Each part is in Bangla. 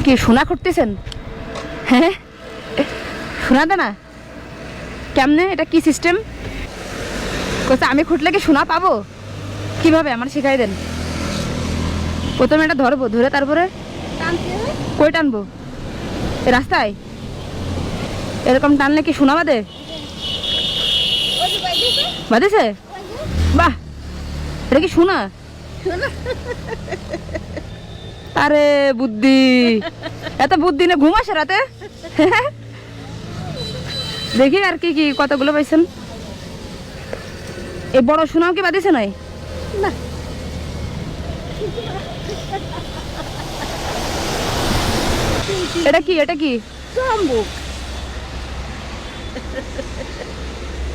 কি সোনা খুঁড়তেছেন? হ্যাঁ, সোনা দানা কেমনে? এটা কি সিস্টেম? কোথা আমি খুঁটলে কি সোনা পাবো? কিভাবে আমার শিখাই দেন। প্রথমে এটা ধরবো, ধরে তারপরে কই টানবো? এই রাস্তায় এরকম টানলে কি সোনা বাঁধে? বাঁধেছে? বাহ, এটা কি সোনা? আরে বুদ্ধি, এত বুদ্ধি না ঘুম আসে রাতে? দেখি আর কি কি কতগুলো পাইছেন। এই বড় সোনাও কি বাঁধিছে নাই? না, এটা কি? এটা কি চম্বুক?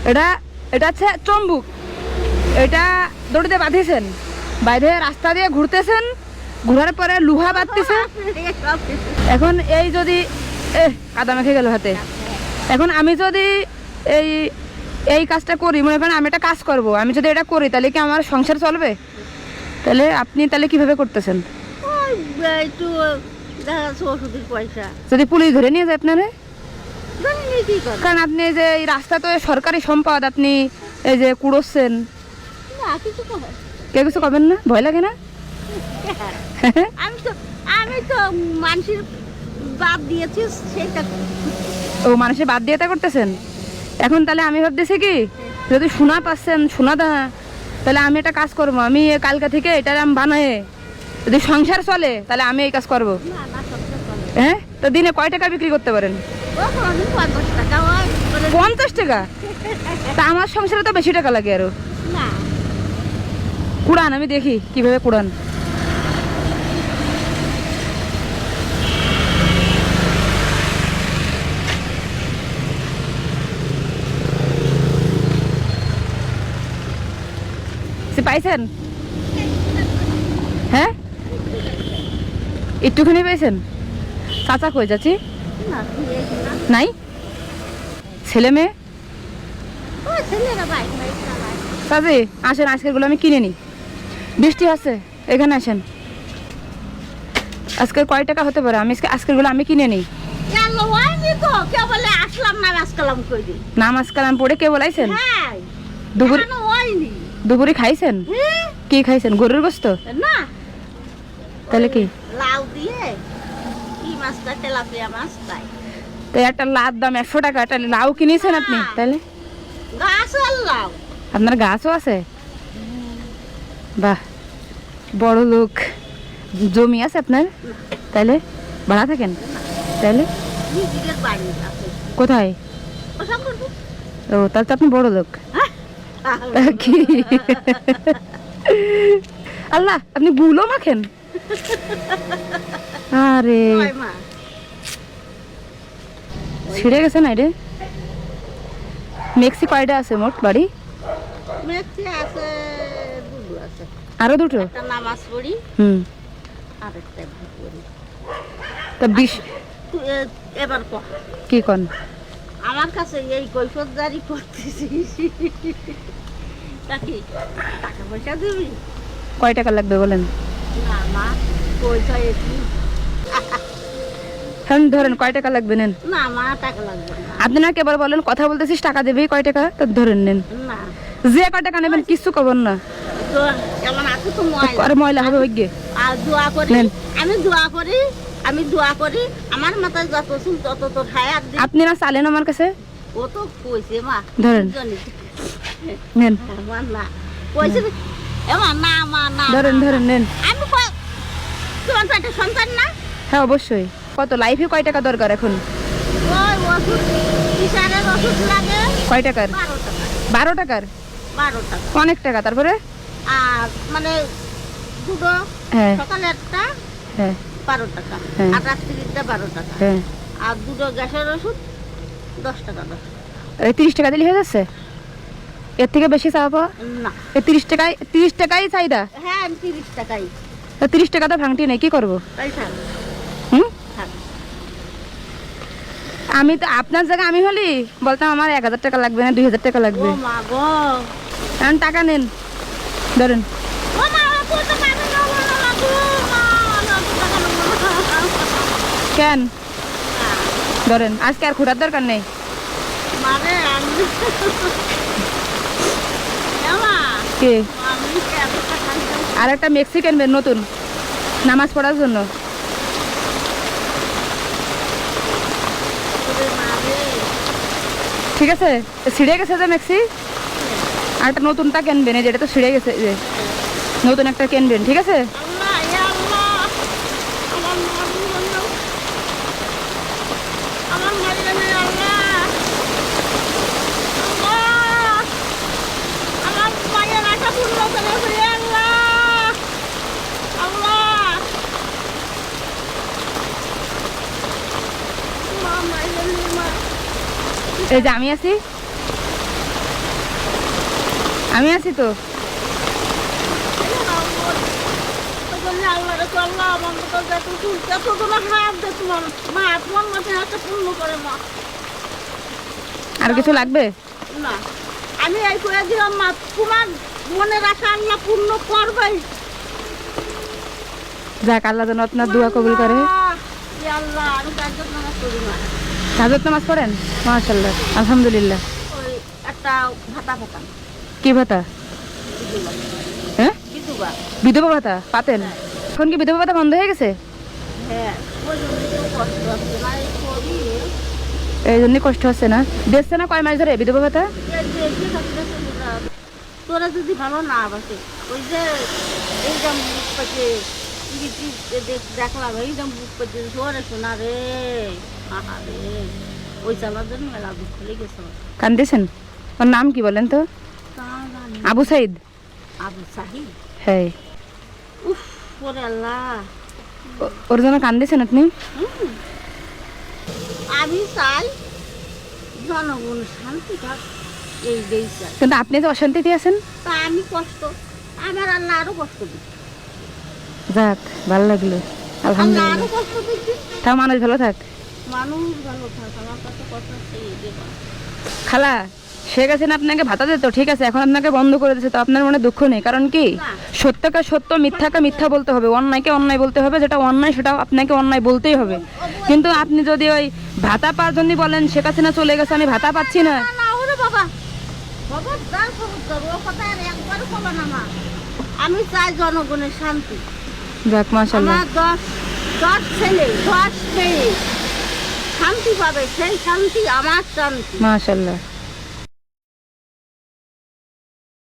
এটা এটা হচ্ছে চম্বুক। এটা দড়িতে বাঁধিয়েছেন, বাইরে রাস্তা দিয়ে ঘুরতেছেন, ঘোরার পরে লোহা বাঁধতেছে। এখন এই যদি কাদা মেখে গেল হাতে, এখন আমি যদি এই এই কাজটা করি, মনে করেন আমি একটা কাজ করব, আমি যদি এটা করি তাহলে কি আমার সংসার চলবে? তাহলে আপনি তাহলে কিভাবে করতেছেন? যদি পুলিশ ধরে নিয়ে যায় আপনারে? কারণ আপনি এই যে এই রাস্তা তো সরকারি সম্পদ, আপনি এই যে কুড়োচ্ছেন, কেউ কিছু করবেন না? ভয় লাগে না? আমি তো মানুষের বাদ দিয়েছি সেটা। ও, মানুষের বাদ দিয়ে তা করতেছেন। এখন তাহলে আমি ভাবতেছি কি, যদি সোনা পাচ্ছেন, সোনা দা, তাহলে আমি একটা কাজ করবো, আমি কালকে থেকে এটা আমি বানাই, যদি সংসার চলে তাহলে আমি এই কাজ করব। হ্যাঁ, তো দিনে কয় টাকা বিক্রি করতে পারেন? 50 টাকা? তা আমার সংসারে তো বেশি টাকা লাগে আরো। কুড়ান, আমি দেখি কিভাবে কুড়ান। পাইছেন? হ্যাঁ, একটুখানি পাইছেন? চাচা কই যাচ্ছি? নাই? ছেলে মেয়ে? চাচি আসেন, আজকের গুলো আমি কিনে নিই। বৃষ্টি আছে, এখানে আসেন। আজকের কয় টাকা হতে পারে? আমি আজকের গুলো আমি কিনে নিই। নামাজ কালাম পড়ে কে বলাইছেন? দুপুরে খাইছেন? কি খাইছেন? গরুর গোস্ত? না, তাহলে কি? লাউ দিয়ে কি মাছটা, তেলাপিয়া মাছ। তাই তো একটা লাউর দাম 100 টাকা, একটা লাউ কিনেছেন আপনি? তাহলে গাছের লাউ? আপনার গাছও আছে? বাহ, বড় লোক। জমি আছে আপনার? তাহলে ভাড়া থাকেন? তাহলে কোথায়? ও, তাহলে তো আপনি বড় লোক। কি আল্লাহ, আপনি গুলো মাখেন? আরে ছিঁড়ে গেছে না রে। মেক্সি কয়টা আছে মোট বাড়ি? মেক্সি আছে দুটো আছে। আরো দুটো? একটা নামাজ পড়ি, আরেকটা পড়ি। তা 20 এবার কি কোন? আমার কাছে এই কৈফত জারি করতেছি। কি টাকা পয়সা দিবি? কয় টাকা লাগবে বলেন? না মা, পয়সা একটু। হ্যাঁ, ধরেন কয় টাকা লাগবে নেন। না মা, টাকা লাগবে না। আপনি না কেবল বলেন কথা বলতেছিস, টাকা দেবে কয় টাকা, তো ধরেন নেন। না, যে কয় টাকা নেবেন কিছু করবেন না। তো কেমন আছে তো আর ময়লা হবে ওই গে। আর দোয়া করি, আমি দোয়া করি, আমি দোয়া করি, আমার মাথায় যত চুল তত তোর হায়াত দিই। আপনি না চালেন আমার কাছে? ও তো কইছে মা, ধরেন নেন। আমার না কইছে এমা, না মা না, ধরেন ধরেন নেন। আমি তোমার পেটে সন্তান না? হ্যাঁ অবশ্যই। কত লাইফে কয় টাকা দরকার এখন? ওই ওষুধ, প্রেসারের ওষুধ লাগে। কয় টাকার? 12 টাকার? 12 টাকা অনেক টাকা। তারপরে আর মানে দুটো, হ্যাঁ সকালে একটা, হ্যাঁ 12 টাকা, হ্যাঁ। আর রাত্রিটা 12 টাকা, হ্যাঁ। আর দুটো গ্যাসের ওষুধ 10 টাকা। 30 টাকা দিলে হয়ে যাচ্ছে? এর থেকে বেশি চাওয়া? না, 30 টাকাই চাহিদা? হ্যাঁ 30 টাকাই। 30 টাকা তো ভাঙটি নেই, কি করবো? তাই থাক। থাক। আমি তো আপনার জায়গায় আমি হলি বলতাম আমার 1000 টাকা লাগবে না 2000 টাকা লাগবে। ও মা গো, কারণ টাকা নেন, ধরেন। ও মা, ও তো পাবে না, ও মা গো, মা, অত টাকা নেবো না। কেন ধরেন, আজকে আর খোঁড়ার দরকার নেই। মানে আমি এমা কে আমি এত টাকা আর একটা মেক্সি কিনবেন নতুন, নামাজ পড়ার জন্য। মারে ঠিক আছে, ছিঁড়ে গেছে যে মেক্সি, আর একটা নতুনটা কিনবেন। এই যেটা তো ছিঁড়ে গেছে, যে নতুন একটা কিনবেন, ঠিক আছে? আল্লাহ ইয়া আল্লাহ আমার মায়ের জন্য আমার মায়ের জন্য আল্লাহ আল্লাহ আমার মায়ের আশা পূর্ণ করে ফিরে আল্লাহ আল্লাহ মা মায়ের জন্য মা এই যে আমি আছি, আমি আছি তো। আল্লাহ রে আল্লাহ আমার মতো যত তোমার হাত দে তোমার মা তোমার মাথায় হাতটা পূর্ণ করে মা আর কিছু লাগবে? না আমি এই করে দিলাম মা তোমার মনের আশা আল্লাহ পূর্ণ করবেই যাক, আল্লাহ যেন আপনার দোয়া কবুল করে। আল্লাহ আমি তাজ্জুদ নামাজ করি না তাহাজ্জুদ নামাজ পড়েন? মাশাআল্লাহ, আলহামদুলিল্লাহ। ওই একটা ভাতা ভাতা কি ভাতা? হ্যাঁ, বিধবা বিধবা ভাতা পাতেন? এখন কি বিধবা ভাতা বন্ধ হয়ে গেছে? হ্যাঁ ওই জন্য তো কষ্ট হচ্ছে না এই করি এই জন্যই কষ্ট হচ্ছে না? দেখছে না কয় মাস ধরে বিধবা ভাতা? তোরা যদি ভালো না বাসে ওই যে এইরকম বুক পেতে দেখলাম এইরকম বুক পেতে জোরে শোনা রে আহা রে ওই চালার জন্য মেলা দুঃখ লেগেছে কান্দিছেন? ওর নাম কি বলেন তো? আবু সাইদ? আবু সাহিদ হ্যাঁ। উফ ওরে আল্লাহ ওর জন্য কান্দিছেন আপনি? আমি চাই জনগণ শান্তি থাক এই দেশ কিন্তু আপনি তো অশান্তিতে আছেন। তা আমি কষ্ট আমার আল্লাহ আরো কষ্ট দিচ্ছে যাক, ভালো লাগলো, আল্লাহ আলহামদুলিল্লাহ। আরো কষ্ট দিচ্ছে তাও মানুষ ভালো থাক। মানুষ ভালো থাক আমার কাছে কথা সেই দেবা খালা, শেখ হাসিনা আপনাকে ভাতা দিত, ঠিক আছে, এখন আপনাকে বন্ধ করে দিয়েছে, তো আপনার মনে দুঃখ নেই? কারণ কি, না। সত্যকে সত্য, মিথ্যাকে মিথ্যা বলতে হবে, অন্যায়কে অন্যায় বলতে হবে, যেটা অন্যায় সেটা আপনাকে অন্যায় বলতেই হবে। কিন্তু আপনি যদি ওই ভাতা পাওয়ার জন্য বলেন শেখ হাসিনা চলে গেছে আমি ভাতা পাচ্ছি না, না ওরে বাবা খবরদার খবরদার ও কথা আর একবারও বলো না মা আমি চাই জনগণের শান্তি যাক মাশাআল্লাহ। আমার 10 ছেলে 10 মেয়ে শান্তি পাবে সেই শান্তি আমার শান্তি মাশাআল্লাহ।